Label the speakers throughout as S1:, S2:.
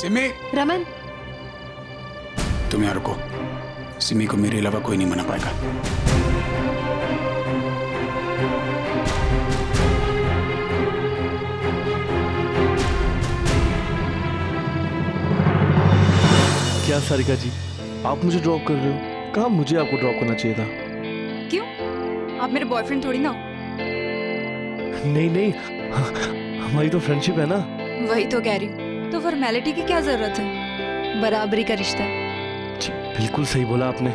S1: सिमी,
S2: रमन,
S1: तुम यहाँ रुको। सिमी को मेरे अलावा कोई नहीं मना पाएगा।
S3: क्या सारिका जी, आप मुझे ड्रॉप कर रहे हो? कहाँ मुझे आपको ड्रॉप करना चाहिए था।
S4: क्यों? आप मेरे बॉयफ्रेंड थोड़ी ना हो।
S3: नहीं नहीं, हमारी तो फ्रेंडशिप है ना।
S4: वही तो कह रही हूँ, तो फॉर्मेलिटी की क्या जरूरत है? बराबरी का रिश्ता है।
S3: जी, बिल्कुल सही बोला आपने।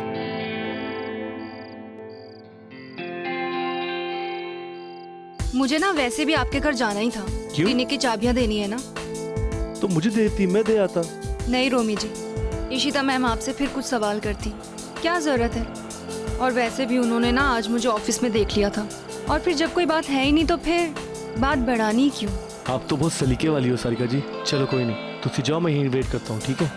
S4: मुझे ना वैसे भी आपके घर जाना ही था।
S3: क्यों?
S4: क्लिनिक की चाबियां देनी है ना।
S3: तो मुझे देती, मैं दे आता।
S4: नहीं रोमी जी, इशिता मैम आपसे फिर कुछ सवाल करती, क्या जरूरत है? और वैसे भी उन्होंने ना आज मुझे ऑफिस में देख लिया था, और फिर जब कोई बात है ही नहीं तो फिर बात बढ़ानी क्यों?
S3: आप तो बहुत सलीके वाली हो सारिका जी। चलो कोई नहीं, तुम जाओ, मैं यहीं वेट करता हूँ, ठीक है?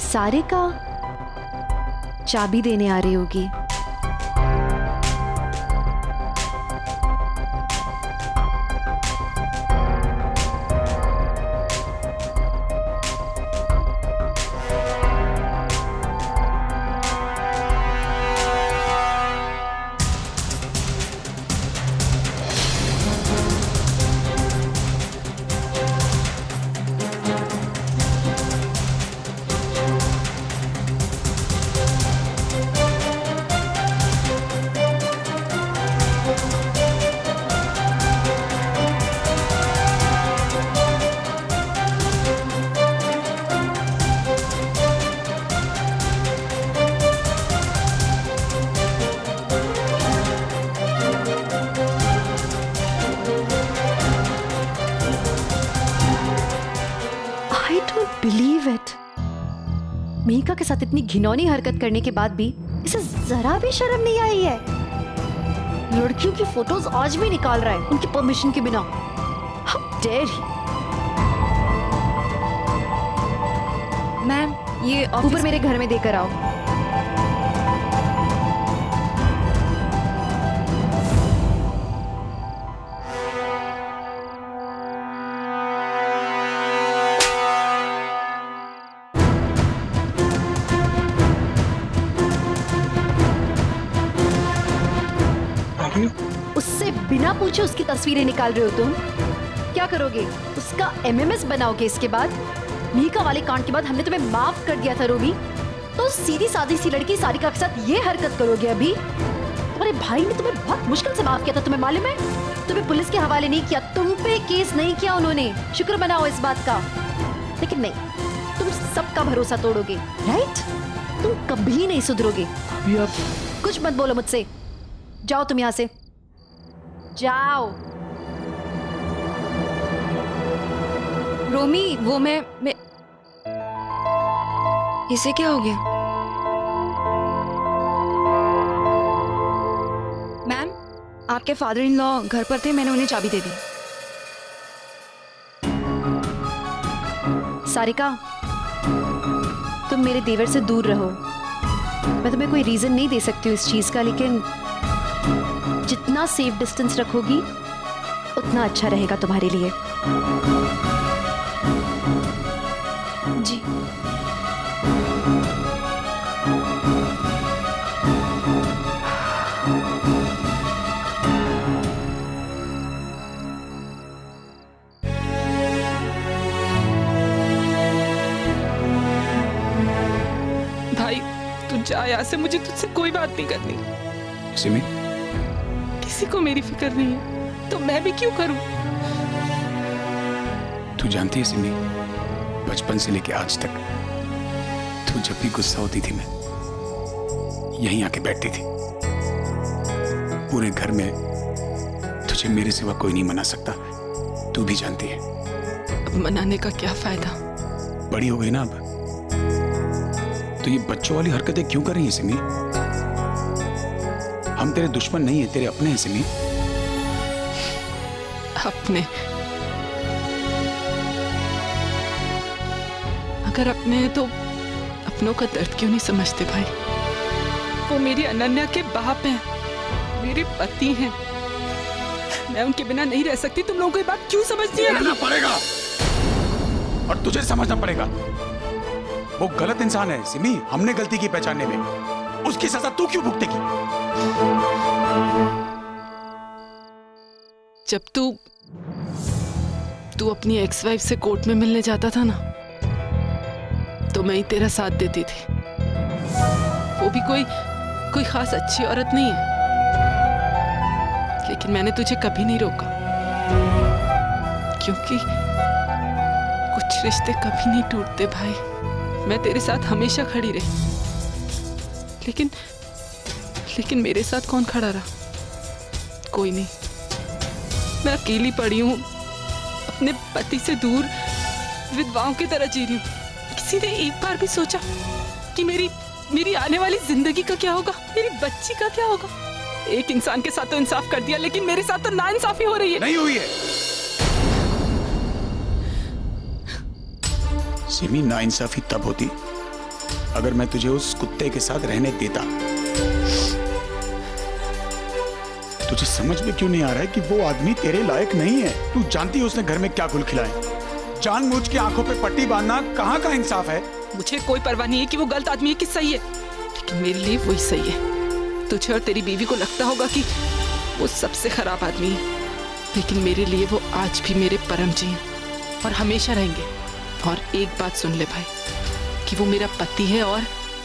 S2: सारिका चाबी देने आ रही होगी। बिलीव इट, मेहिका के साथ इतनी घिनौनी हरकत करने के बाद भी इसे जरा भी शर्म नहीं आई है। लड़कियों की फोटोज आज भी निकाल रहा है उनकी परमिशन के बिना। How dare he.
S4: मैम ये
S2: ऊपर मेरे घर में देकर आओ। उससे बिना पूछे उसकी तस्वीरें निकाल रहे हो तुम? क्या करोगे? उसका एमएमएस बनाओगे? इसके बाद मेहिका वाले कांड के बाद हमने तुम्हें माफ कर दिया था रोमी, तो सीधी सादी सी लड़की सारिका के साथ ये हरकत करोगे अभी? तुम्हारे भाई ने तुम्हें बहुत मुश्किल से माफ किया था, तुम्हें मालूम है? तुम्हें पुलिस के हवाले नहीं किया, तुम पे केस नहीं किया उन्होंने, शुक्र मनाओ इस बात का। लेकिन नहीं, तुम सबका भरोसा तोड़ोगे, राइट? तुम कभी नहीं सुधरोगे।
S3: अभी आप
S2: कुछ मत बोलो मुझसे, जाओ तुम यहाँ से, जाओ।
S4: रोमी वो मैं इसे क्या हो गया? मैम आपके फादर इन लॉ घर पर थे, मैंने उन्हें चाबी दे दी।
S2: सारिका तुम मेरे देवर से दूर रहो। मैं तुम्हें कोई रीजन नहीं दे सकती हूँ इस चीज का, लेकिन जितना सेफ डिस्टेंस रखोगी उतना अच्छा रहेगा तुम्हारे लिए।
S4: जी
S5: भाई तू जा यहाँ से, मुझे तुझसे कोई बात नहीं करनी।
S1: सिमी,
S5: किसी को मेरी फिक्र नहीं है तो मैं भी क्यों करूं?
S1: तू जानती है सिमी, बचपन से लेके आज तक तू जब भी गुस्सा होती थी मैं यहीं आके बैठती थी। पूरे घर में तुझे मेरे सिवा कोई नहीं मना सकता, तू भी जानती है।
S5: अब मनाने का क्या फायदा?
S1: बड़ी हो गई ना अब, तो ये बच्चों वाली हरकतें क्यों कर रही है सिमी? हम तेरे दुश्मन नहीं है, तेरे अपने हैं सिमी।
S5: अपने? अगर अपने हैं तो अपनों का दर्द क्यों नहीं समझते भाई? वो मेरी अनन्या के बाप हैं, मेरे पति हैं। मैं उनके बिना नहीं रह सकती। तुम लोगों को ये बात क्यों समझती है?
S1: रहना पड़ेगा और तुझे समझना पड़ेगा। वो गलत इंसान है सिमी, हमने गलती की पहचानने में, उसकी सजा तू क्यों भुगतेगी?
S5: जब तू अपनी एक्स वाइफ से कोर्ट में मिलने जाता था ना, तो मैं ही तेरा साथ देती थी। वो भी कोई खास अच्छी औरत नहीं है, लेकिन मैंने तुझे कभी नहीं रोका, क्योंकि कुछ रिश्ते कभी नहीं टूटते भाई। मैं तेरे साथ हमेशा खड़ी रही, लेकिन मेरे साथ कौन खड़ा रहा? कोई नहीं। मैं अकेली पड़ी हूँ, अपने पति से दूर विधवाओं की तरह जी रही हूँ। किसी ने एक बार भी सोचा कि मेरी आने वाली जिंदगी का क्या होगा, मेरी बच्ची का क्या होगा? एक इंसान के साथ तो इंसाफ कर दिया, लेकिन मेरे साथ तो नाइंसाफी हो रही है।
S1: नहीं हुई है सिमी, नाइंसाफी तब होती अगर मैं तुझे उस कुत्ते के साथ रहने देता। तुझे समझ में क्यों नहीं आ रहा है कि वो आदमी तेरे लायक नहीं है? तू जानती है उसने घर में क्या गुल खिलाए? जानबूझ के आंखों पे पट्टी बांधना कहाँ का इंसाफ है?
S5: मुझे कोई परवाह नहीं है कि वो गलत आदमी है कि सही है, लेकिन मेरे लिए वही सही है। तुझे और तेरी बीवी को लगता होगा कि वो सबसे खराब आदमी है, लेकिन मेरे लिए वो आज भी मेरे परम जी हैं और हमेशा रहेंगे। और एक बात सुन ले भाई, कि वो मेरा पति है और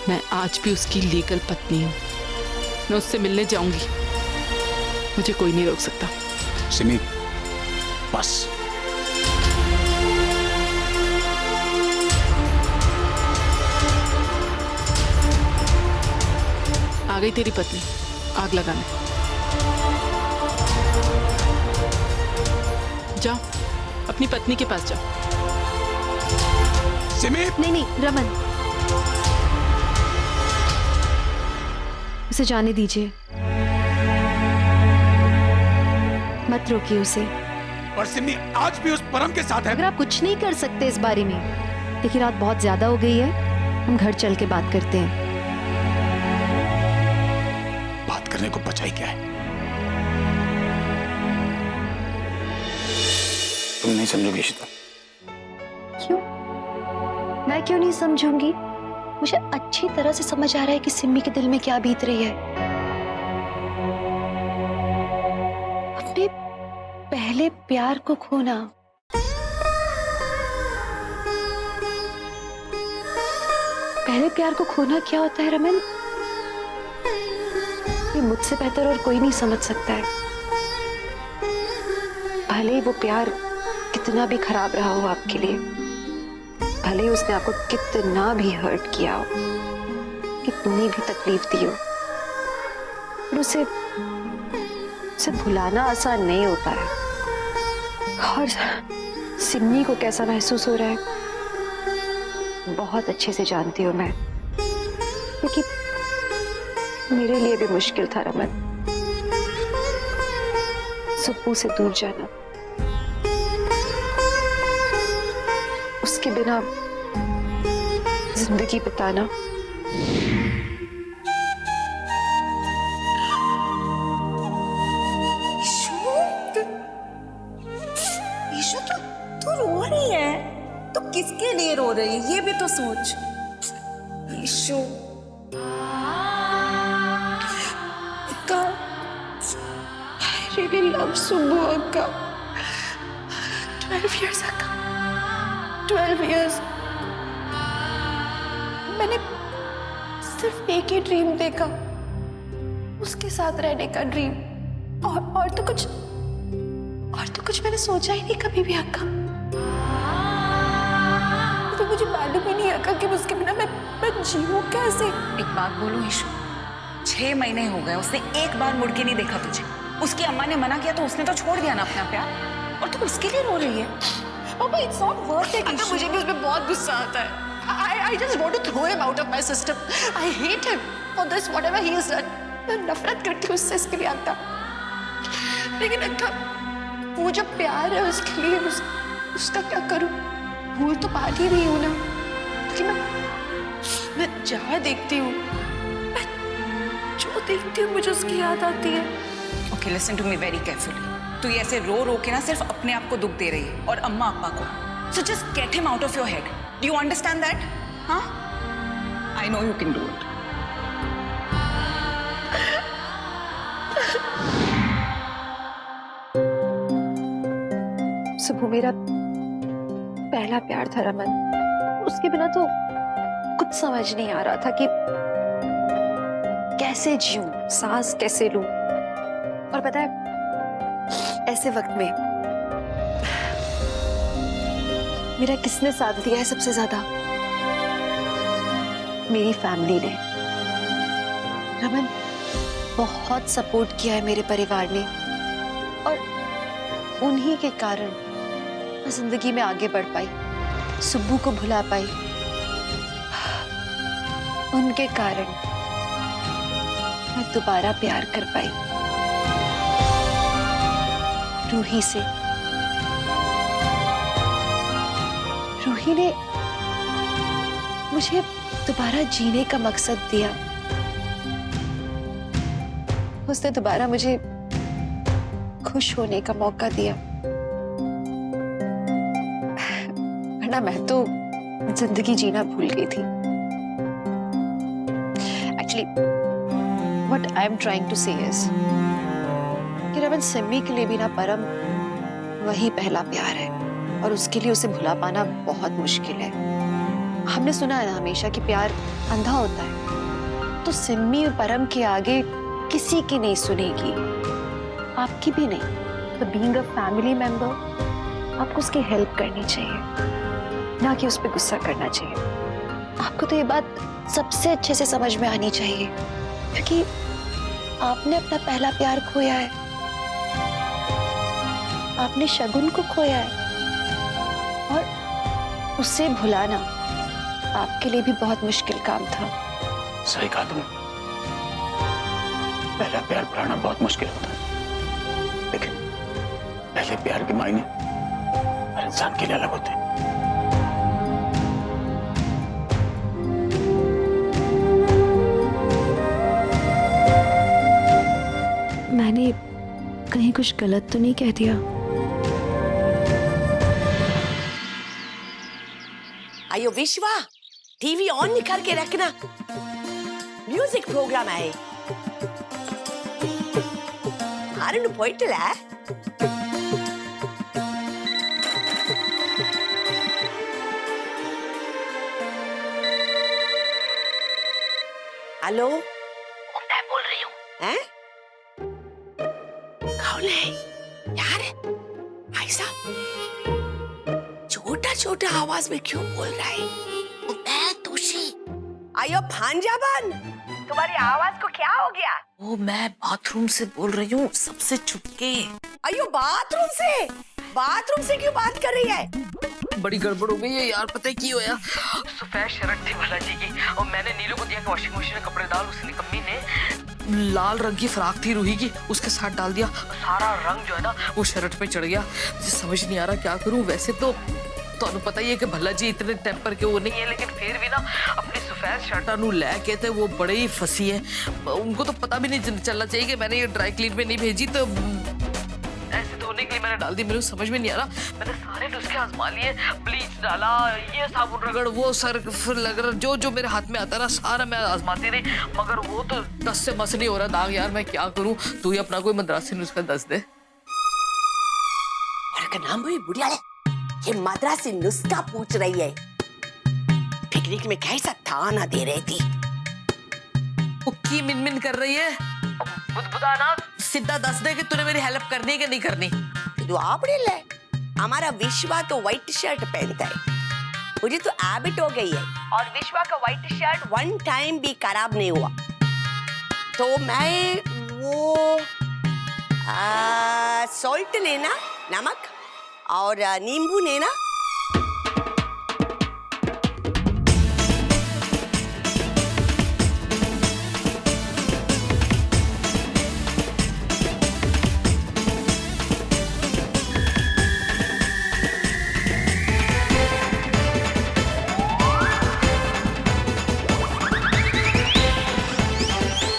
S5: मैं आज भी उसकी लीगल पत्नी हूँ। मैं उससे मिलने जाऊंगी, मुझे कोई नहीं रोक सकता।
S1: सिमी बस।
S5: आ गई तेरी पत्नी आग लगाने। जाओ अपनी पत्नी के पास जाओ।
S1: सिमी
S2: नहीं रमन, उसे जाने दीजिए, मत रोकिए उसे।
S1: और सिमी आज भी उस परम के साथ है।
S2: अगर आप कुछ नहीं कर सकते इस बारे में, देखिए रात बहुत ज्यादा हो गई है, हम घर चल के बात करते हैं।
S1: बात करने को बचा ही क्या है? तुम नहीं समझोगी इशिता।
S2: क्यों? मैं क्यों नहीं समझूंगी? मुझे अच्छी तरह से समझ आ रहा है कि सिम्मी के दिल में क्या बीत रही है। अपने पहले प्यार को खोना, पहले प्यार को खोना क्या होता है रमन? ये मुझसे बेहतर और कोई नहीं समझ सकता है। भले ही वो प्यार कितना भी खराब रहा हो आपके लिए, भले ही उसने आपको कितना भी हर्ट किया हो, कितनी भी तकलीफ दी हो, पर उसे भुलाना आसान नहीं होता है। और सिम्मी को कैसा महसूस हो रहा है बहुत अच्छे से जानती हूँ मैं, क्योंकि मेरे लिए भी मुश्किल था रमन, सुप्पू से दूर जाना, उसके बिना जिंदगी बिताना।
S6: ईशु तू रो रही है तो किसके लिए रो रही है ये भी तो सोच। ईशु अक्का, I really love सुब्बू अक्का। 12 years अक्का, 12 years मैंने सिर्फ एक ही ड्रीम देखा, उसके साथ रहने का ड्रीम, और तो कुछ मैंने सोचा ही नहीं कभी भी अक्का। तो मुझे मालूम ही नहीं अक्का कि उसके बिना मैं जीऊं कैसे।
S7: एक बात बोलूं ईशु, 6 महीने हो गए उसने एक बार मुड़ के नहीं देखा तुझे। उसकी अम्मा ने मना किया तो उसने तो छोड़ दिया ना अपना प्यार, और तू उसके लिए रो रही है।
S6: पापा इट्स नॉट वर्थ इट। मुझे भी उसमें बहुत गुस्सा आता है। I just want to throw him out of my system. I hate him for this whatever he has done. मैं नफरत करती हूँ उससे इसके लिए अक्का। लेकिन अक्का वो जो प्यार है उसके लिए उसका क्या करूँ? भूल तो पाती नहीं हूँ ना, लेकिन मैं जहाँ देखती हूँ, मैं जो देखती हूँ मुझे उसकी याद आती है।
S7: Okay, listen to me very carefully. तू ये ऐसे रो रो के ना सिर्फ अपने आप को दुख दे रही है और अम्मा अप्पा को। So just get him out of your head. Do you understand that? हाँ, I know you can do it.
S2: सुबह मेरा पहला प्यार था रमन। उसके बिना तो कुछ समझ नहीं आ रहा था कि कैसे जीऊं, सांस कैसे लूं। और पता है, ऐसे वक्त में मेरा किसने साथ दिया है सबसे ज्यादा? मेरी फैमिली ने। रमन, बहुत सपोर्ट किया है मेरे परिवार ने, और उन्हीं के कारण मैं जिंदगी में आगे बढ़ पाई, सुब्बू को भुला पाई। उनके कारण मैं दोबारा प्यार कर पाई रूही से। रूही ने मुझे दोबारा जीने का मकसद दिया। उसने दोबारा मुझे खुश होने का मौका दिया, वरना मैं तो जिंदगी जीना भूल गई थी। Actually, what I am trying to say is कि रमन, सिम्मी के लिए भी ना परम वही पहला प्यार है, और उसके लिए उसे भुला पाना बहुत मुश्किल है। हमने सुना है ना हमेशा कि प्यार अंधा होता है, तो सिम्मी परम के आगे किसी की नहीं सुनेगी, आपकी भी नहीं। तो बीइंग अ फैमिली मेंबर आपको उसकी हेल्प करनी चाहिए, ना कि उस पर गुस्सा करना चाहिए। आपको तो ये बात सबसे अच्छे से समझ में आनी चाहिए, क्योंकि आपने अपना पहला प्यार खोया है, आपने शगुन को खोया है, और उसे भुलाना आपके लिए भी बहुत मुश्किल काम था।
S1: सही कहा तुमने, पहला प्यार भुलाना बहुत मुश्किल होता है, लेकिन पहले प्यार के मायने हर इंसान के लिए अलग होते हैं।
S2: मैंने कहीं कुछ गलत तो नहीं कह दिया?
S8: अयो विश्वा, टीवी ऑन करके रखना, म्यूजिक प्रोग्राम है। आरुण போயிட்டல? हेलो, मैं बोल रही हूँ। हैं? कौन है? यार, भाई साहब, छोटा छोटा आवाज में क्यों बोल रहा है? मैं तुषी। आयो भांजाबन, तुम्हारी आवाज को क्या हो गया?
S9: वो मैं बाथरूम से बोल रही हूँ, सबसे छुपके।
S8: अयो बाथरूम से क्यों बात कर रही है?
S9: बड़ी गड़बड़ हो गई है यार, पता है क्यों होया? सफेद शर्ट थी बालाजी की, और मैंने नीलू को दिया कि वॉशिंग मशीन में कपड़े डाल। उस निकम्मी ने लाल रंग की फ्रॉक थी रूही की, उसके साथ डाल दिया। सारा रंग जो है ना वो शर्ट पे चढ़ गया। मुझे समझ नहीं आ रहा क्या करूं। वैसे तो ਤੁਹਾਨੂੰ पता ही है कि भला जी इतने टेम्पर के वो नहीं है, लेकिन फिर भी ना अपनी सफेद शर्टा नू लेके थे वो बड़े ही फंसी है। उनको तो पता भी नहीं चलना चाहिए कि मैंने ये ड्राई क्लीन में नहीं भेजी, तो ऐसे धोने के लिए मैंने डाल दी। मेरे समझ में नहीं आ रहा, मैंने सारे नुस्खे आजमा लिए, ब्लीच डाला, ये साबुन रगड़, वो सर्फ लग, जो मेरे हाथ में आता ना सारा मैं आजमाती रही, मगर वो तो दस से मस नहीं हो रहा दाग। यार मैं क्या करूं, तू ही अपना कोई मद्रासी नुस्खा दस दे।
S8: नाम भी बुढ़िया है, ये मद्रासी नुस्खा पूछ रही है। पिकनिक में कैसा थाना दे रही थी?
S9: वो की मिन कर रही है? बुदबुदा ना, सीधा दस दे कि तूने मेरी हेल्प करनी है कि नहीं करनी।
S8: तो आप ले, हमारा विश्वा तो व्हाइट शर्ट पहनता है, मुझे तो हैबिट हो गई है, और विश्वा का व्हाइट शर्ट वन टाइम भी खराब नहीं हुआ। तो मैं वो सॉल्ट लेना, नमक और नींबू लेना।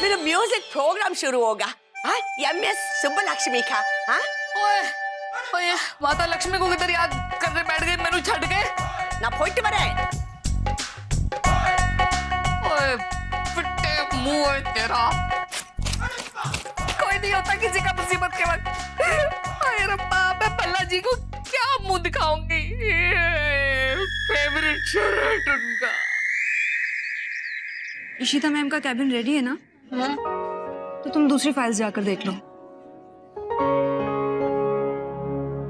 S8: मेरा म्यूजिक प्रोग्राम शुरू होगा। हाँ, एमएस सुब्बलक्ष्मी का। हाँ,
S9: ओए ओए माता लक्ष्मी को किधर याद करने बैठ गई मैनू छड़ के।
S8: ना फुट मरे।
S9: ओए फिट्टे मुंह है तेरा। कोई नहीं होता किसी का मुसीबत के वक्त। अरे रब्बा मैं पल्ला जी को क्या मुंह दिखाऊंगी। फेवरेट शर्ट उनका।
S4: इशिता मैम का कैबिन रेडी है ना? तो तुम दूसरी फाइल्स जाकर देख लो।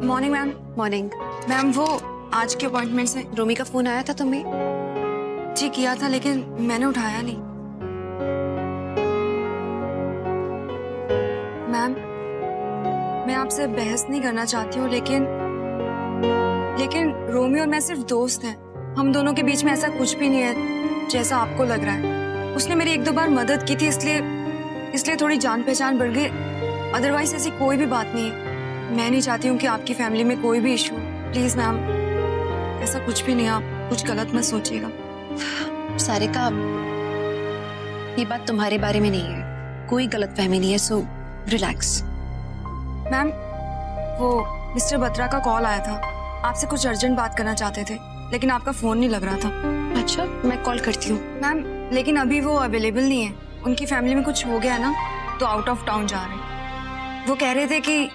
S4: Morning ma'am.
S10: मॉर्निंग
S4: मैम वो आज के अपॉइंटमेंट से
S10: रोमी का फोन आया था तुम्हें?
S4: जी किया था लेकिन मैंने उठाया नहीं। मैम मैं आपसे बहस नहीं करना चाहती हूँ लेकिन रोमी और मैं सिर्फ दोस्त हैं। हम दोनों के बीच में ऐसा कुछ भी नहीं है जैसा आपको लग रहा है। उसने मेरी 1-2 बार मदद की थी इसलिए थोड़ी जान पहचान बढ़ गई। अदरवाइज ऐसी कोई भी बात नहीं है। मैं नहीं चाहती हूँ कि आपकी फैमिली में कोई भी इशू। प्लीज मैम ऐसा कुछ भी नहीं, आप कुछ गलत मत सोचिएगा।
S10: सारिका ये बात तुम्हारे बारे में नहीं है, कोई गलतफहमी नहीं है, सो रिलैक्स।
S4: मैम वो मिस्टर बत्रा का कॉल आया था, आपसे कुछ अर्जेंट बात करना चाहते थे लेकिन आपका फोन नहीं लग रहा था।
S10: अच्छा मैं कॉल करती हूँ।
S4: मैम लेकिन अभी वो अवेलेबल नहीं है, उनकी फैमिली में कुछ हो गया ना तो आउट ऑफ टाउन जा रहे हैं। वो कह रहे थे कि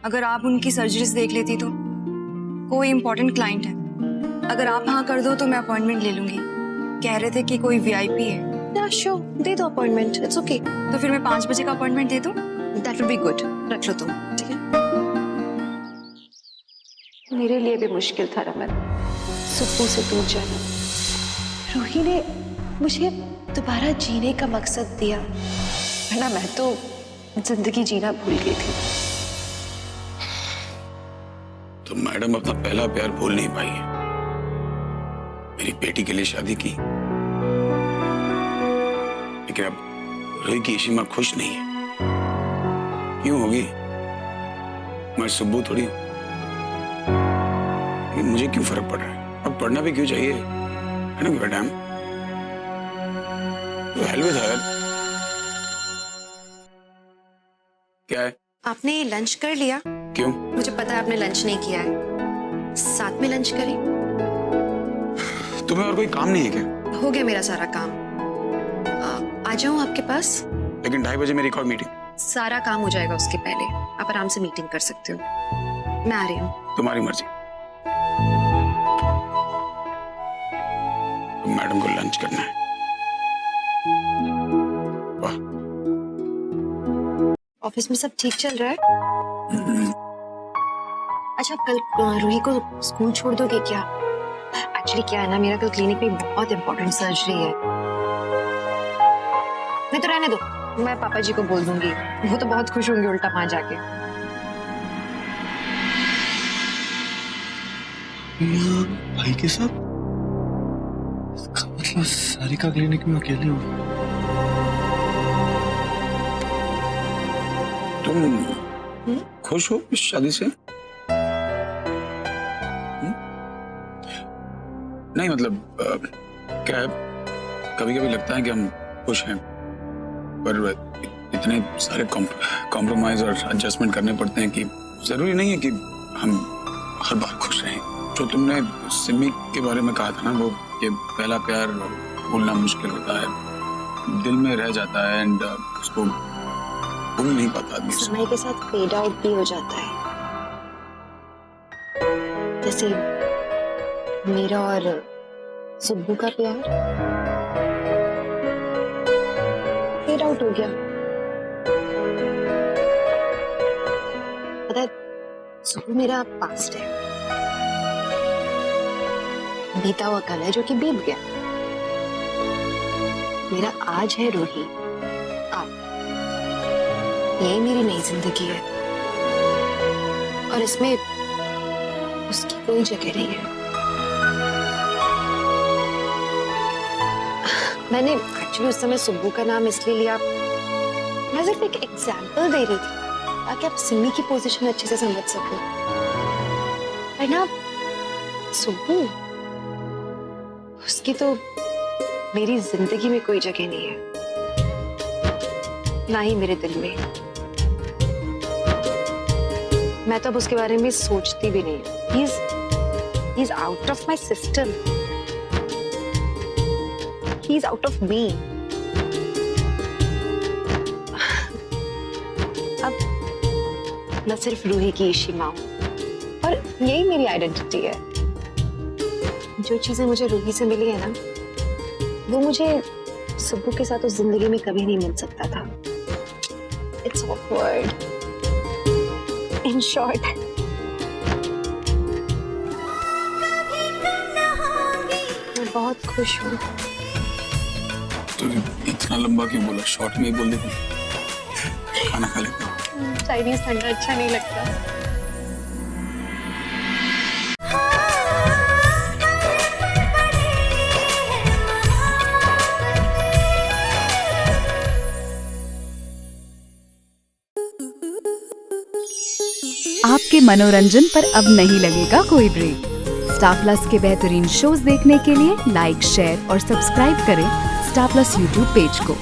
S4: अगर आप उनकी सर्जरीज देख लेती तो कोई इम्पोर्टेंट क्लाइंट है, अगर आप हाँ कर दो तो मैं अपॉइंटमेंट ले लूंगी। कह रहे थे कि कोई VIP है।
S10: या श्योर दे दो अपॉइंटमेंट, इट्स ओके।
S4: तो फिर मैं 5 बजे का अपॉइंटमेंट दे दूं?
S10: दैट विल बी गुड, रख लो तुम। ठीक है।
S2: मेरे लिए भी मुश्किल था रमन सुप्पू से दूर जाना। रूही ने मुझे दोबारा जीने का मकसद दिया, वरना मैं तो जिंदगी जीना भूल गई थी।
S1: तो मैडम अपना पहला प्यार भूल नहीं पाई है। मेरी बेटी के लिए शादी की, लेकिन अब रूही की इशिमा खुश नहीं है। क्यों होगी? मैं सुब्बू थोड़ी हूं। लेकिन मुझे क्यों फर्क पड़ रहा है? अब पढ़ना भी क्यों चाहिए, है ना मैडम? तो हेल्प विद हर। क्या है?
S10: आपने लंच कर लिया?
S1: क्यों?
S10: मुझे पता है आपने लंच नहीं किया है, साथ में लंच करें।
S1: तुम्हें और कोई काम नहीं है क्या?
S10: हो गया मेरा सारा काम। आ जाऊं आपके पास?
S1: लेकिन 2:30 बजे मेरी एक और मीटिंग।
S10: सारा काम हो जाएगा उसके पहले, आप आराम से मीटिंग कर सकते हो। मैं आ रही हूँ।
S1: तुम्हारी मर्जी। तो मैडम को लंच करना है। वाह।
S10: ऑफिस में सब ठीक चल रहा है? अच्छा आप कल रूही को स्कूल छोड़ दोगे क्या? एक्चुअली क्या है ना, मेरा कल क्लिनिक में बहुत इंपॉर्टेंट सर्जरी है। नहीं तो रहने दो, मैं पापा जी को बोल दूंगी, वो तो बहुत खुश होंगे उल्टा वहां जाके।
S3: भाई के साथ? इसका मतलब सारिका क्लिनिक में अकेले हो?
S1: तुम खुश हो इस शादी से? नहीं मतलब क्या है, कभी कभी लगता है कि हम खुश हैं, पर इतने सारे कॉम्प्रोमाइज और एडजस्टमेंट करने पड़ते हैं कि जरूरी नहीं है कि हम हर बार खुश रहें। जो तुमने सिमी के बारे में कहा था ना, वो कि पहला प्यार भूलना मुश्किल होता है, दिल में रह जाता है एंड उसको भूल नहीं पाता आदमी।
S10: समय के साथ फेड आउट भी हो जाता है, जैसे मेरा और सुब्बू का प्यार फेड आउट हो गया। पता है सुब्बू मेरा पास्ट है, बीता हुआ कल है जो कि बीत गया। मेरा आज है रूही, आज यही मेरी नई जिंदगी है और इसमें उसकी कोई जगह नहीं है। मैंने एक्चुअली उस समय सुब्बू का नाम इसलिए लिया, मैं सिर्फ एक एग्जाम्पल दे रही थी ताकि आप सिमी की पोजीशन अच्छे से समझ सको। पर ना सुब्बू, उसकी तो मेरी जिंदगी में कोई जगह नहीं है, ना ही मेरे दिल में। मैं तो अब उसके बारे में सोचती भी नहीं। He is out of my system. He is out of me. अब मैं सिर्फ रूही की ईशी माँ हूँ और यही मेरी आइडेंटिटी है। जो चीजें मुझे रूही से मिली है ना, वो मुझे सुब्बू के साथ उस जिंदगी में कभी नहीं मिल सकता था। It's awkward. In short, मैं बहुत खुश हूँ।
S1: तो इतना लंबा क्यों बोला? शॉर्ट में ही बोल देती। खाना खा लेते।
S10: चाइनीज ठंडा अच्छा नहीं लगता।
S11: आपके मनोरंजन पर अब नहीं लगेगा कोई ब्रेक। स्टार प्लस के बेहतरीन शोज देखने के लिए लाइक, शेयर और सब्सक्राइब करें स्टार प्लस यूट्यूब पेज को।